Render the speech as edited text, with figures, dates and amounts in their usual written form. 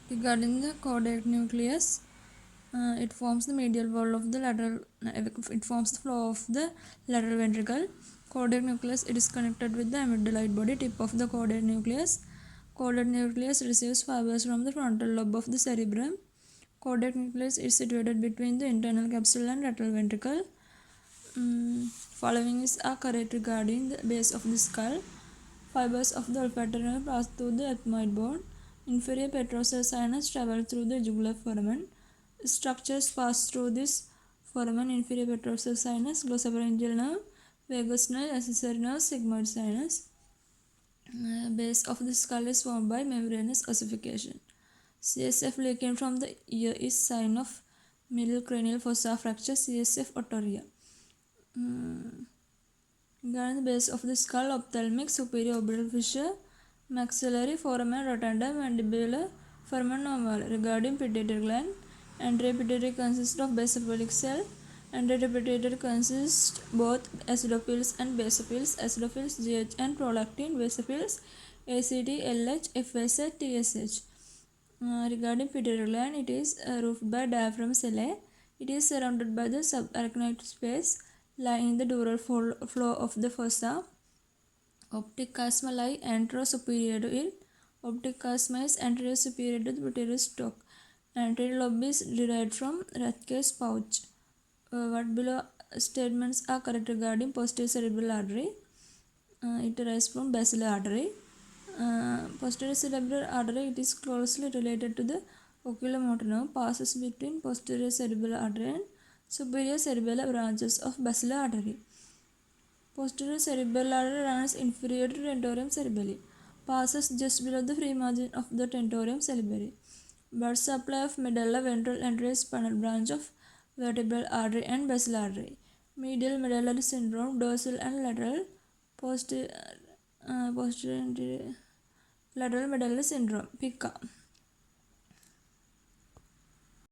Regarding the caudate nucleus, it forms the medial wall of the lateral. It forms the floor of the lateral ventricle. Caudate nucleus. It is connected with the amygdaloid body. Tip of the caudate nucleus. Caudate nucleus receives fibers from the frontal lobe of the cerebrum. Caudate nucleus is situated between the internal capsule and lateral ventricle. Following is a correct regarding the base of the skull. Fibers of the olfactory nerve pass through the ethmoid bone. Inferior petrosal sinus travel through the jugular foramen. Structures pass through this foramen: inferior petrosal sinus, glossopharyngeal nerve, vagus nerve, accessory nerve, sigmoid sinus. Base of the skull is formed by membranous ossification. CSF leaking from the ear is sign of middle cranial fossa fracture, CSF otorrhea. Regarding the base of the skull, ophthalmic, superior orbital fissure, maxillary, foramen rotunda, mandibular, foramen normal. Regarding pituitary gland, anterior pituitary consists of basophilic cell. Anterior pituitary consists both acidophils and basophils. Acidophils GH and prolactin, basophils ACT, LH, FSH, TSH. Regarding pituitary gland, it is roofed by diaphragm cilia. It is surrounded by the subarachnoid space lying in the dural floor of the fossa. Optic chiasma lie anterosuperior to it. Optic chiasma is anterior superior to the pituitary stalk. Anterior lobe is derived from Rathke's pouch. What below statements are correct regarding posterior cerebral artery? It arises from basilar artery. Posterior cerebral artery, it is closely related to the oculomotor nerve, passes between posterior cerebral artery and superior cerebellar branches of basilar artery. Posterior cerebral artery runs inferior to tentorium cerebelli, passes just below the free margin of the tentorium cerebelli. Blood supply of medulla ventral anterior spinal branch of vertebral artery and basilar artery. Medial medullary syndrome, dorsal and lateral posterior lateral medullary syndrome, PICA.